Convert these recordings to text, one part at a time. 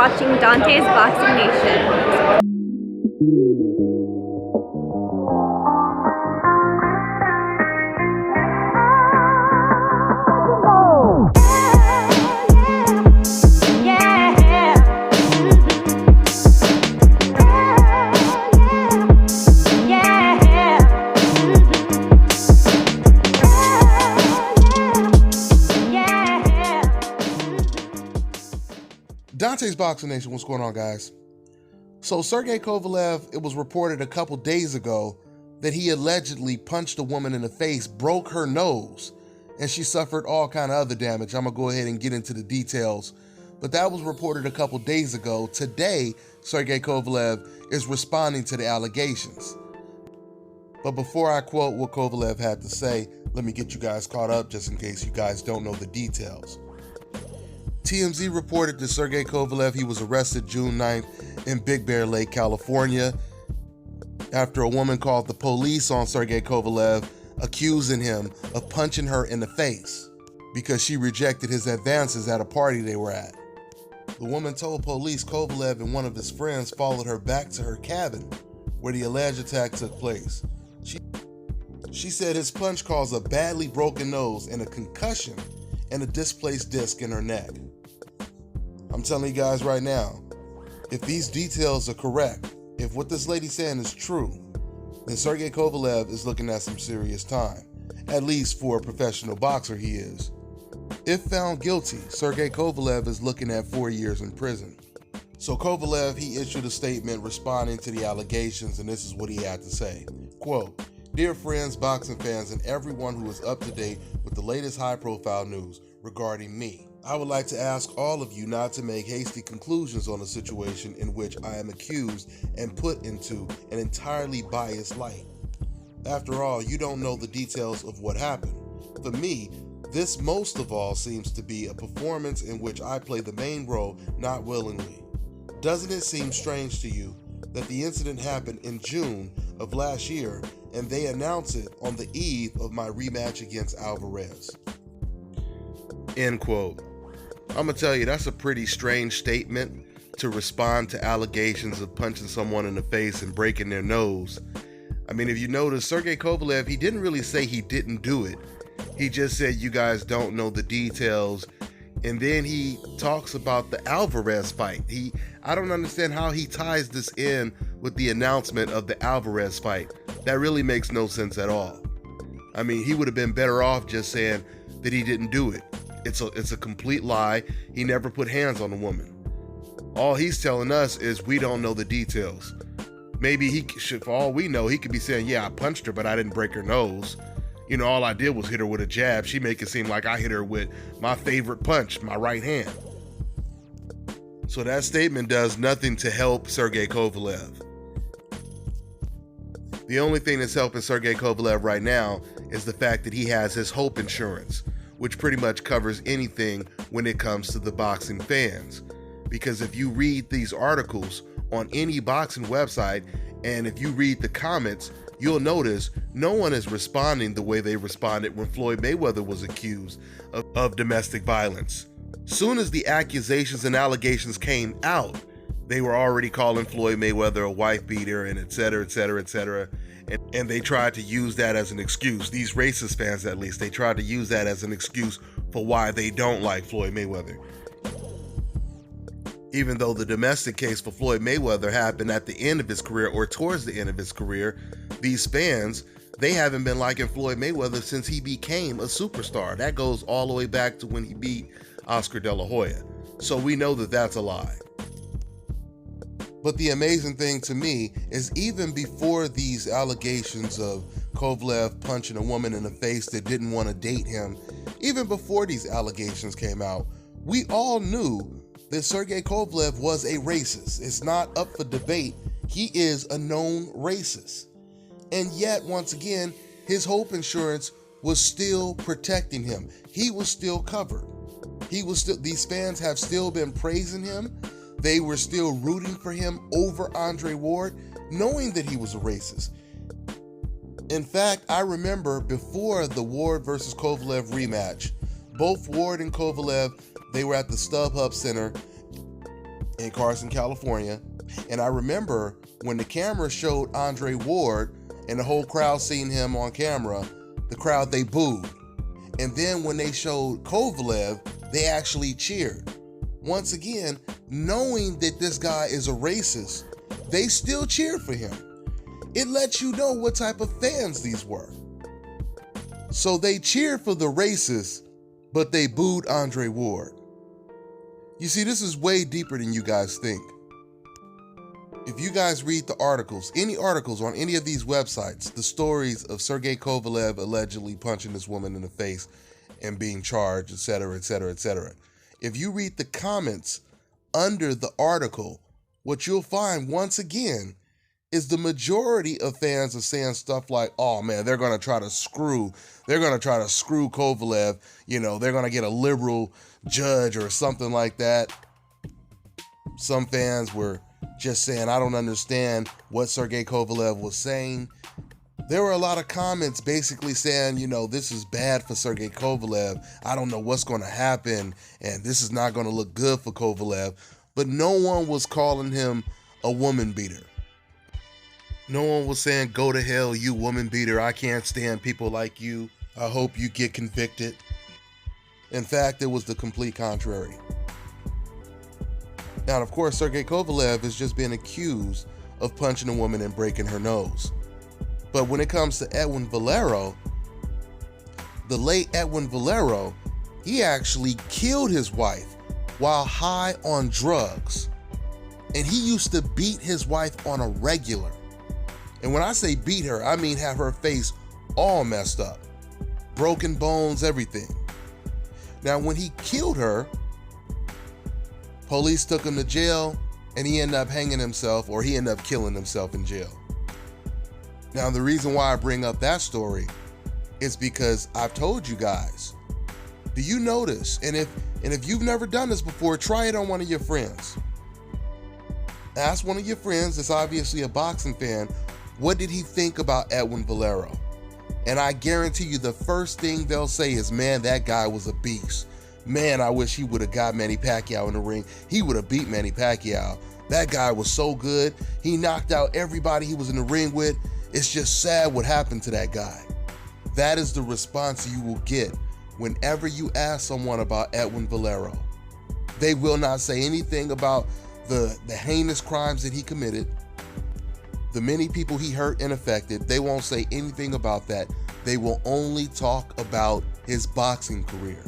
watching Dante's Boxing Nation. Dante's Boxing Nation, what's going on, guys? So Sergey Kovalev, it was reported a couple days ago that he allegedly punched a woman in the face, broke her nose, and she suffered all kind of other damage. I'm gonna go ahead and get into the details, but that was reported a couple days ago. Today, Sergey Kovalev is responding to the allegations. But before I quote what Kovalev had to say, let me get you guys caught up just in case you guys don't know the details. TMZ reported that Sergey Kovalev, he was arrested June 9th in Big Bear Lake, California, after a woman called the police on Sergey Kovalev, accusing him of punching her in the face because she rejected his advances at a party they were at. The woman told police Kovalev and one of his friends followed her back to her cabin where the alleged attack took place. She said his punch caused a badly broken nose and a concussion and a displaced disc in her neck. I'm telling you guys right now, if these details are correct, if what this lady's saying is true, then Sergey Kovalev is looking at some serious time, at least for a professional boxer he is. If found guilty, Sergey Kovalev is looking at 4 years in prison. So Kovalev, he issued a statement responding to the allegations, and this is what he had to say. Quote, "Dear friends, boxing fans, and everyone who is up to date with the latest high-profile news regarding me, I would like to ask all of you not to make hasty conclusions on a situation in which I am accused and put into an entirely biased light. After all, you don't know the details of what happened. For me, this most of all seems to be a performance in which I play the main role, not willingly. Doesn't it seem strange to you that the incident happened in June of last year and they announced it on the eve of my rematch against Alvarez?" End quote. I'm gonna tell you, that's a pretty strange statement to respond to allegations of punching someone in the face and breaking their nose. I mean, if you notice, Sergey Kovalev, he didn't really say he didn't do it. He just said you guys don't know the details. And then he talks about the Alvarez fight. I don't understand how he ties this in with the announcement of the Alvarez fight. That really makes no sense at all. I mean, he would have been better off just saying that he didn't do it. It's a complete lie. He never put hands on a woman. All he's telling us is we don't know the details. Maybe he should, for all we know, he could be saying, yeah, I punched her, but I didn't break her nose. You know, all I did was hit her with a jab. She make it seem like I hit her with my favorite punch, my right hand. So that statement does nothing to help Sergey Kovalev. The only thing that's helping Sergey Kovalev right now is the fact that he has his Hope insurance, which pretty much covers anything when it comes to the boxing fans. Because if you read these articles on any boxing website, and if you read the comments, you'll notice no one is responding the way they responded when Floyd Mayweather was accused of domestic violence. Soon as the accusations and allegations came out, they were already calling Floyd Mayweather a wife beater and et cetera, et cetera, et cetera. And they tried to use that as an excuse. These racist fans, at least, they tried to use that as an excuse for why they don't like Floyd Mayweather. Even though the domestic case for Floyd Mayweather happened at the end of his career or towards the end of his career, these fans, they haven't been liking Floyd Mayweather since he became a superstar. That goes all the way back to when he beat Oscar De La Hoya. So we know that that's a lie. But the amazing thing to me is even before these allegations of Kovalev punching a woman in the face that didn't want to date him, even before these allegations came out, we all knew that Sergey Kovalev was a racist. It's not up for debate. He is a known racist. And yet, once again, his Hope insurance was still protecting him. He was still covered. These fans have still been praising him. They were still rooting for him over Andre Ward, knowing that he was a racist. In fact, I remember before the Ward versus Kovalev rematch, both Ward and Kovalev, they were at the StubHub Center, in Carson, California. And I remember when the camera showed Andre Ward and the whole crowd seen him on camera, the crowd, they booed. And then when they showed Kovalev, they actually cheered. Once again, knowing that this guy is a racist, they still cheered for him. It lets you know what type of fans these were. So they cheered for the racist, but they booed Andre Ward. You see, this is way deeper than you guys think. If you guys read the articles, any articles on any of these websites, the stories of Sergey Kovalev allegedly punching this woman in the face and being charged, etc., etc., etc. If you read the comments under the article, what you'll find once again is the majority of fans are saying stuff like, oh man, they're going to try to screw Kovalev, they're going to get a liberal judge or something like that. Some fans were just saying, I don't understand what Sergey Kovalev was saying. There were a lot of comments basically saying, this is bad for Sergey Kovalev. I don't know what's going to happen, and this is not going to look good for Kovalev. But no one was calling him a woman beater. No one was saying, go to hell, you woman beater. I can't stand people like you. I hope you get convicted. In fact, it was the complete contrary. Now, of course, Sergey Kovalev is just being accused of punching a woman and breaking her nose. But when it comes to Edwin Valero, the late Edwin Valero, he actually killed his wife while high on drugs. And he used to beat his wife on a regular. And when I say beat her, I mean have her face all messed up. Broken bones, everything. Now, when he killed her, police took him to jail and he ended up hanging himself, or he ended up killing himself in jail. Now, the reason why I bring up that story is because I've told you guys, do you notice, and if you've never done this before, try it on one of your friends. Ask one of your friends that's obviously a boxing fan, what did he think about Edwin Valero? And I guarantee you the first thing they'll say is, man, that guy was a beast. Man, I wish he would have got Manny Pacquiao in the ring. He would have beat Manny Pacquiao. That guy was so good. He knocked out everybody he was in the ring with. It's just sad what happened to that guy. That is the response you will get whenever you ask someone about Edwin Valero. They will not say anything about the heinous crimes that he committed, the many people he hurt and affected. They won't say anything about that. They will only talk about his boxing career.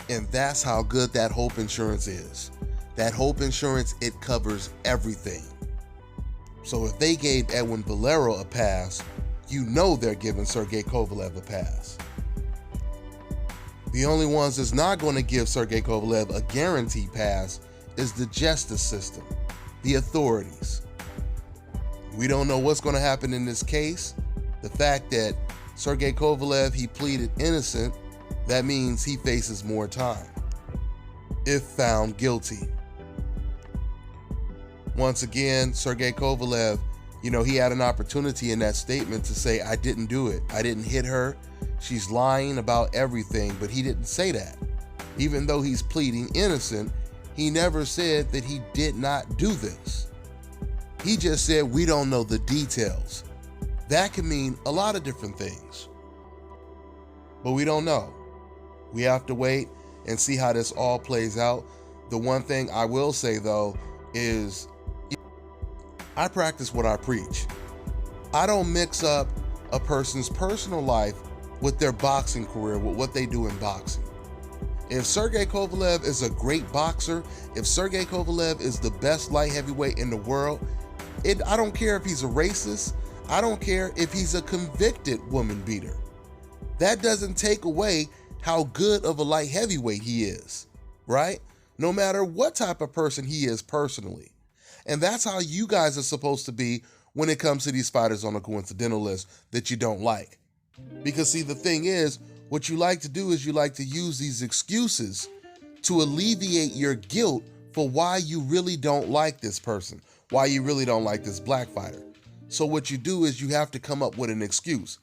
And that's how good that Hope Insurance is. That Hope Insurance, it covers everything. So if they gave Edwin Valero a pass, you know they're giving Sergey Kovalev a pass. The only ones that's not going to give Sergey Kovalev a guaranteed pass is the justice system, the authorities. We don't know what's going to happen in this case. The fact that Sergey Kovalev, he pleaded innocent, that means he faces more time, if found guilty. Once again, Sergey Kovalev, he had an opportunity in that statement to say, I didn't do it. I didn't hit her. She's lying about everything, but he didn't say that. Even though he's pleading innocent, he never said that he did not do this. He just said, we don't know the details. That can mean a lot of different things, but we don't know. We have to wait and see how this all plays out. The one thing I will say, though, is I practice what I preach. I don't mix up a person's personal life with their boxing career, with what they do in boxing. If Sergey Kovalev is a great boxer, if Sergey Kovalev is the best light heavyweight in the world, I don't care if he's a racist. I don't care if he's a convicted woman beater. That doesn't take away how good of a light heavyweight he is, right? No matter what type of person he is personally. And that's how you guys are supposed to be when it comes to these fighters on a coincidental list that you don't like. Because see, the thing is, what you like to do is you like to use these excuses to alleviate your guilt for why you really don't like this person, why you really don't like this black fighter. So what you do is you have to come up with an excuse.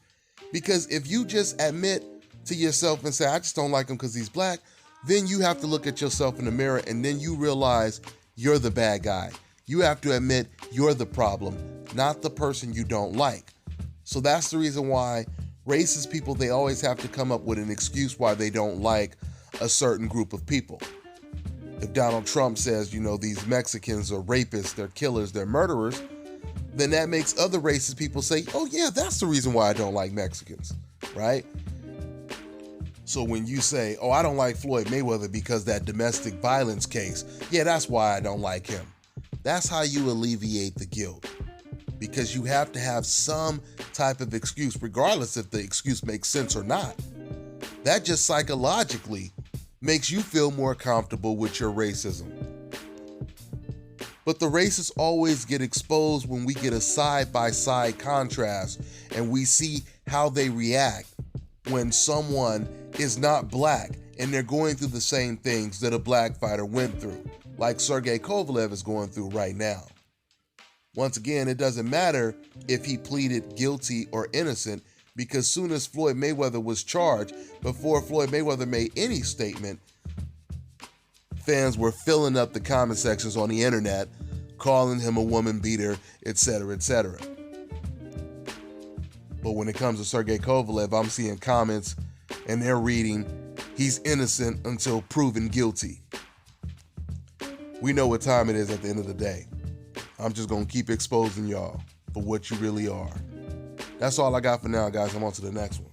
Because if you just admit to yourself and say, I just don't like him because he's black, then you have to look at yourself in the mirror and then you realize you're the bad guy. You have to admit you're the problem, not the person you don't like. So that's the reason why racist people, they always have to come up with an excuse why they don't like a certain group of people. If Donald Trump says, these Mexicans are rapists, they're killers, they're murderers, then that makes other racist people say, oh yeah, that's the reason why I don't like Mexicans, right? So when you say, oh, I don't like Floyd Mayweather because that domestic violence case, yeah, that's why I don't like him. That's how you alleviate the guilt, because you have to have some type of excuse, regardless if the excuse makes sense or not. That just psychologically makes you feel more comfortable with your racism. But the racists always get exposed when we get a side-by-side contrast and we see how they react when someone is not black and they're going through the same things that a black fighter went through, like Sergey Kovalev is going through right now. Once again, it doesn't matter if he pleaded guilty or innocent, because soon as Floyd Mayweather was charged, before Floyd Mayweather made any statement, fans were filling up the comment sections on the internet, calling him a woman beater, etc., etc. But when it comes to Sergey Kovalev, I'm seeing comments and they're reading, he's innocent until proven guilty. We know what time it is at the end of the day. I'm just going to keep exposing y'all for what you really are. That's all I got for now, guys. I'm on to the next one.